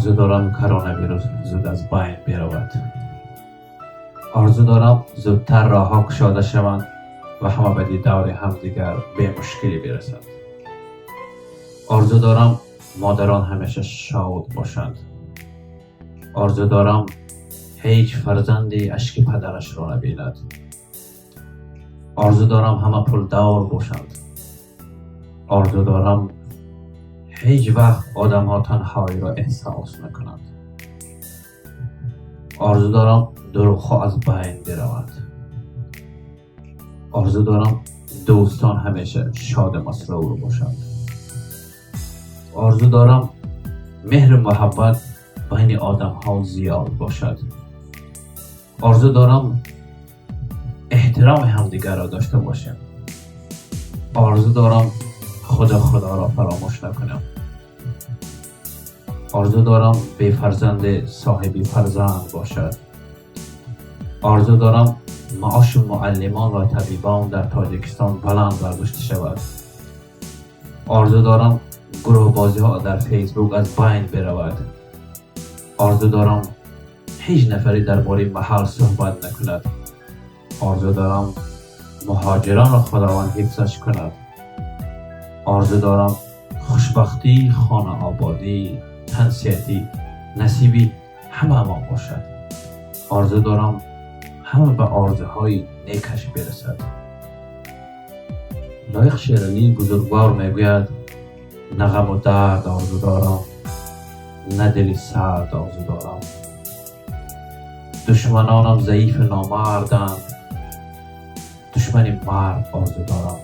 آرزو دارم کرونا ویروس زود از بین برود. آرزو دارم زودتر راهها گشاده شوند و همه به دور همدیگر به مشکلی برسند. آرزو دارم مادران همیشه شاد باشند. آرزو دارم هیچ فرزندی اشک پدرش را نبیند. آرزو دارم همه پولدار باشند. آرزو دارم هیچ وقت آدم ها تنهایی را احساس نکنند. آرزو دارم دروغ ها از بین برود. آرزو دارم دوستان همیشه شاد مسرور باشند. آرزو دارم مهر و محبت بین آدم ها زیاد باشد. آرزو دارم احترام همدیگر را داشته باشیم. آرزو دارم خدا را فراموش نکنم. آرزو دارم بی فرزند صاحبی فرزند باشد. آرزو دارم معاش معلمان و طبیبان در تاجیکستان بلند برداشته شود. آرزو دارم گروه بازی ها در فیسبوک از بین برود. آرزو دارم هیچ نفری درباره محل صحبت نکند. آرزو دارم مهاجران را خداوند حفظش کند. آرزو دارم خوشبختی، خانه آبادی، تنسیتی، نصیبی همه ما باشد. آرزو دارم همه به آرزوهای نیکش برسد. لایق شیرینی بزرگوار میگوید نه غم و درد آرزو دارم، نه دل سرد آرزو دارم. دشمنانم ضعیف نامردند، دشمن مرد آرزو دارم.